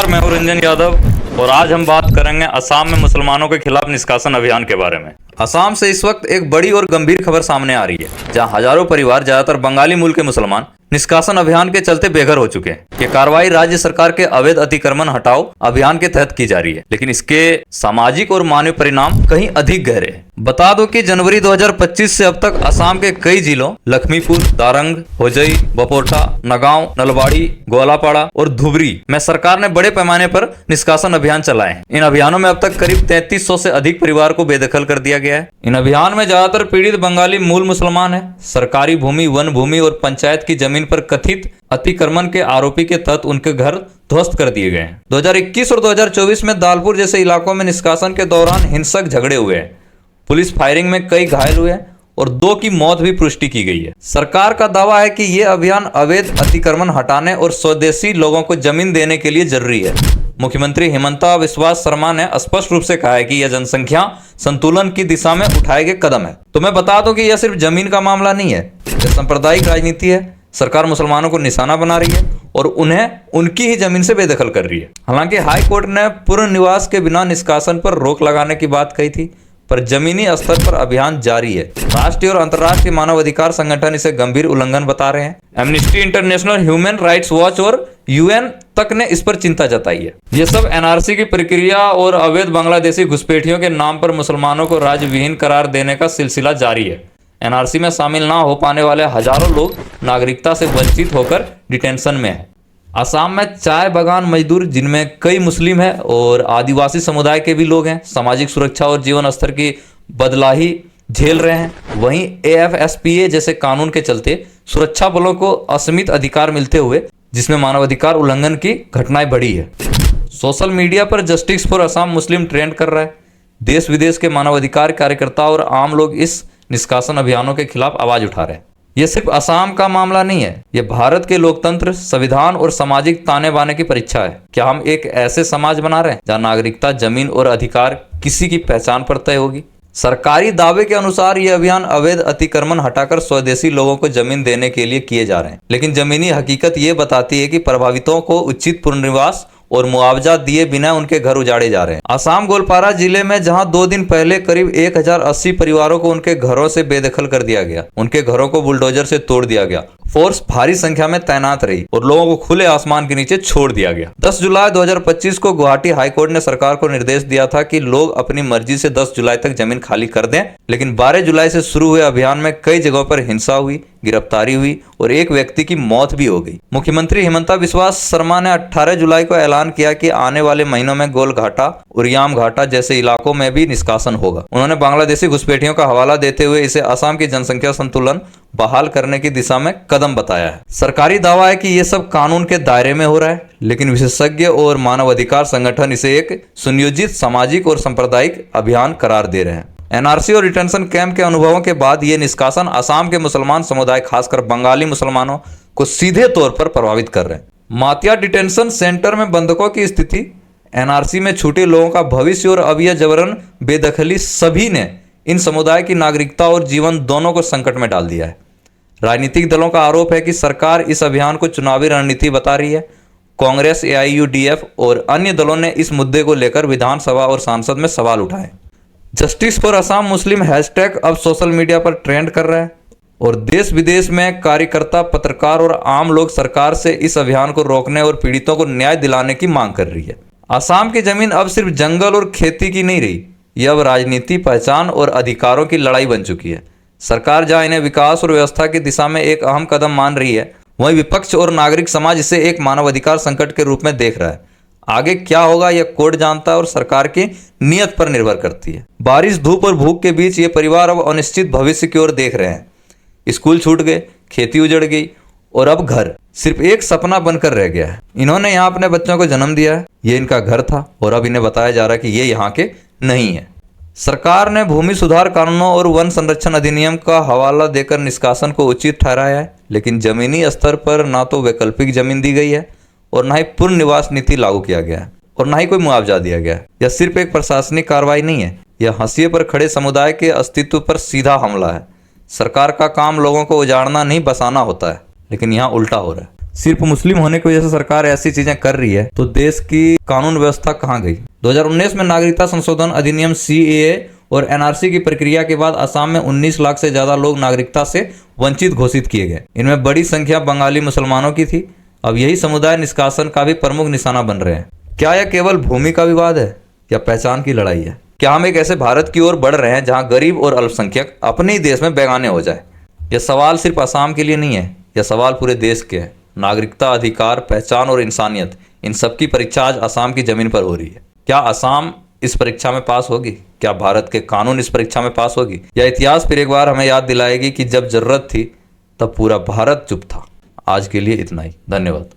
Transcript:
नमस्कार, मैं हूं रंजन यादव और आज हम बात करेंगे असम में मुसलमानों के खिलाफ निष्कासन अभियान के बारे में। असम से इस वक्त एक बड़ी और गंभीर खबर सामने आ रही है, जहां हजारों परिवार, ज्यादातर बंगाली मूल के मुसलमान, निष्कासन अभियान के चलते बेघर हो चुके हैं। ये कार्रवाई राज्य सरकार के अवैध अतिक्रमण हटाओ अभियान के तहत की जा रही है, लेकिन इसके सामाजिक और मानवीय परिणाम कहीं अधिक गहरे हैं। बता दो कि जनवरी 2025 से अब तक असम के कई जिलों लखीमपुर, दारंग, होजई, बपोरटा, नगांव, नलबाड़ी, गोलापाड़ा और धुबरी में सरकार ने बड़े पैमाने पर निष्कासन अभियान चलाए हैं। इन अभियानों में अब तक करीब 3300 से अधिक परिवार को बेदखल कर दिया गया है। इन अभियान में ज्यादातर पीड़ित बंगाली मूल मुसलमान है। सरकारी भूमि, वन भूमि और पंचायत की जमीन पर कथित अतिक्रमण के आरोपी के तहत उनके घर ध्वस्त कर दिए गए हैं। 2021 और 2024 में दालपुर जैसे इलाकों में निष्कासन के दौरान हिंसक झगड़े हुए हैं। पुलिस फायरिंग में कई घायल हुए और 2 की मौत भी पुष्टि की गई है। सरकार का दावा है कि यह अभियान अवैध अतिक्रमण हटाने और स्वदेशी लोगों को जमीन देने के लिए जरूरी है। मुख्यमंत्री हिमंता बिस्वा शर्मा ने स्पष्ट रूप से कहा है कि यह जनसंख्या संतुलन की दिशा में उठाए गए कदम है। तो मैं बता दूं कि यह सिर्फ जमीन का मामला नहीं है, यह सांप्रदायिक राजनीति है। सरकार मुसलमानों को निशाना बना रही है और उन्हें उनकी ही जमीन से बेदखल कर रही है। हालांकि हाई कोर्ट ने पुनर्निवास के बिना निष्कासन पर रोक लगाने की बात कही थी, पर जमीनी स्तर पर अभियान जारी है। राष्ट्रीय और अंतर्राष्ट्रीय मानवाधिकार संगठन इसे गंभीर उल्लंघन बता रहे हैं। Amnesty international, human rights watch और यूएन तक ने इस पर चिंता जताई है। ये सब एनआरसी की प्रक्रिया और अवैध बांग्लादेशी घुसपैठियों के नाम पर मुसलमानों को राज्य विहीन करार देने का सिलसिला जारी है। एनआरसी में शामिल ना हो पाने वाले हजारों लोग नागरिकता से वंचित होकर डिटेंशन में हैं। असम में चाय बागान मजदूर, जिनमें कई मुस्लिम हैं और आदिवासी समुदाय के भी लोग हैं, सामाजिक सुरक्षा और जीवन स्तर की बदलाही झेल रहे हैं। वहीं एएफएसपीए जैसे कानून के चलते सुरक्षा बलों को असीमित अधिकार मिलते हुए जिसमें मानवाधिकार उल्लंघन की घटनाएं बढ़ी है। सोशल मीडिया पर justice for Assam Muslim trend कर रहा है। देश विदेश के मानवाधिकार कार्यकर्ता और आम लोग इस निष्कासन अभियानों के खिलाफ आवाज उठा रहे हैं। यह सिर्फ असम का मामला नहीं है, यह भारत के लोकतंत्र, संविधान और सामाजिक ताने बाने की परीक्षा है। क्या हम एक ऐसे समाज बना रहे हैं जहां नागरिकता, जमीन और अधिकार किसी की पहचान पर तय होगी? सरकारी दावे के अनुसार यह अभियान अवैध अतिक्रमण हटाकर स्वदेशी लोगों को जमीन देने के लिए किए जा रहे हैं, लेकिन जमीनी हकीकत ये बताती है कि प्रभावितों को उचित पुनर्निवास और मुआवजा दिए बिना उनके घर उजाड़े जा रहे हैं। असम गोलपारा जिले में जहां 2 दिन पहले करीब 1080 परिवारों को उनके घरों से बेदखल कर दिया गया, उनके घरों को बुलडोजर से तोड़ दिया गया, फोर्स भारी संख्या में तैनात रही और लोगों को खुले आसमान के नीचे छोड़ दिया गया। 10 जुलाई 2025 को गुवाहाटी हाईकोर्ट ने सरकार को निर्देश दिया था कि लोग अपनी मर्जी से 10 जुलाई तक जमीन खाली कर दें, लेकिन 12 जुलाई से शुरू हुए अभियान में कई जगहों पर हिंसा हुई, गिरफ्तारी हुई और एक व्यक्ति की मौत भी हो गई। मुख्यमंत्री हिमंता बिस्वा शर्मा ने 18 जुलाई को ऐलान किया कि आने वाले महीनों में गोलघाटा, उरियाम घाटा जैसे इलाकों में भी निष्कासन होगा। उन्होंने बांग्लादेशी घुसपैठियों का हवाला देते हुए इसे असम की जनसंख्या संतुलन बहाल करने की दिशा में कदम बताया है। सरकारी दावा है कि यह सब कानून के दायरे में हो रहा है, लेकिन विशेषज्ञ और मानवाधिकार संगठन इसे एक सुनियोजित सामाजिक और सांप्रदायिक अभियान करार दे रहे हैं। एनआरसी और डिटेंशन कैंप के अनुभवों के बाद ये निष्कासन असम के मुसलमान समुदाय, खासकर बंगाली मुसलमानों को सीधे तौर पर प्रभावित कर रहे हैं। मातिया डिटेंशन सेंटर में बंधकों की स्थिति, एनआरसी में छूटे लोगों का भविष्य और अब यह जबरन बेदखली, सभी ने इन समुदाय की नागरिकता और जीवन दोनों को संकट में डाल दिया है। राजनीतिक दलों का आरोप है कि सरकार इस अभियान को चुनावी रणनीति बता रही है। कांग्रेस, एआईयूडीएफ और अन्य दलों ने इस मुद्दे को लेकर विधानसभा और संसद में सवाल उठाए। Justice for Assam Muslim hashtag अब सोशल मीडिया पर ट्रेंड कर रहा है और देश विदेश में कार्यकर्ता, पत्रकार और आम लोग सरकार से इस अभियान को रोकने और पीड़ितों को न्याय दिलाने की मांग कर रही है। असम की जमीन अब सिर्फ जंगल और खेती की नहीं रही, यह अब राजनीति, पहचान और अधिकारों की लड़ाई बन चुकी है। सरकार जहां इन्हें विकास और व्यवस्था की दिशा में एक अहम कदम मान रही है, वहीं विपक्ष और नागरिक समाज इसे एक मानवाधिकार संकट के रूप में देख रहा है। आगे क्या होगा यह कोर्ट जानता है और सरकार की नीयत पर निर्भर करती है। बारिश, धूप और भूख के बीच ये परिवार अब अनिश्चित भविष्य की ओर देख रहे हैं। स्कूल छूट गए, खेती उजड़ गई और अब घर सिर्फ एक सपना बनकर रह गया है। इन्होंने यहाँ अपने बच्चों को जन्म दिया है, ये इनका घर था और अब इन्हें बताया जा रहा है कि ये यहाँ के नहीं है। सरकार ने भूमि सुधार कानूनों और वन संरक्षण अधिनियम का हवाला देकर निष्कासन को उचित ठहराया है, लेकिन जमीनी स्तर पर ना तो वैकल्पिक जमीन दी गई है और ना ही पुनर्निवास नीति लागू किया गया है और ना ही कोई मुआवजा दिया गया है। यह सिर्फ एक प्रशासनिक कार्रवाई नहीं है, यह हाशिए पर खड़े समुदाय के अस्तित्व पर सीधा हमला है। सरकार का काम लोगों को उजाड़ना नहीं, बसाना होता है, लेकिन यहाँ उल्टा हो रहा है। सिर्फ मुस्लिम होने की वजह से सरकार ऐसी चीजें कर रही है तो देश की कानून व्यवस्था कहाँ गई। 2019 में नागरिकता संशोधन अधिनियम CAA और NRC की प्रक्रिया के बाद असम में 19 लाख से ज्यादा लोग नागरिकता से वंचित घोषित किए गए। इनमें बड़ी संख्या बंगाली मुसलमानों की थी। अब यही समुदाय निष्कासन का भी प्रमुख निशाना बन रहे हैं। क्या यह केवल भूमि का विवाद है या पहचान की लड़ाई है? क्या हम एक ऐसे भारत की ओर बढ़ रहे हैं जहां गरीब और अल्पसंख्यक अपने ही देश में बेगाने हो जाए? यह सवाल सिर्फ असम के लिए नहीं है, यह सवाल पूरे देश के है। नागरिकता, अधिकार, पहचान और इंसानियत, इन सबकी परीक्षा आज असम की जमीन पर हो रही है। क्या असम इस परीक्षा में पास होगी? क्या भारत के कानून इस परीक्षा में पास होगी? या इतिहास फिर एक बार हमें याद दिलाएगी कि जब जरूरत थी तब पूरा भारत चुप था। आज के लिए इतना ही। धन्यवाद।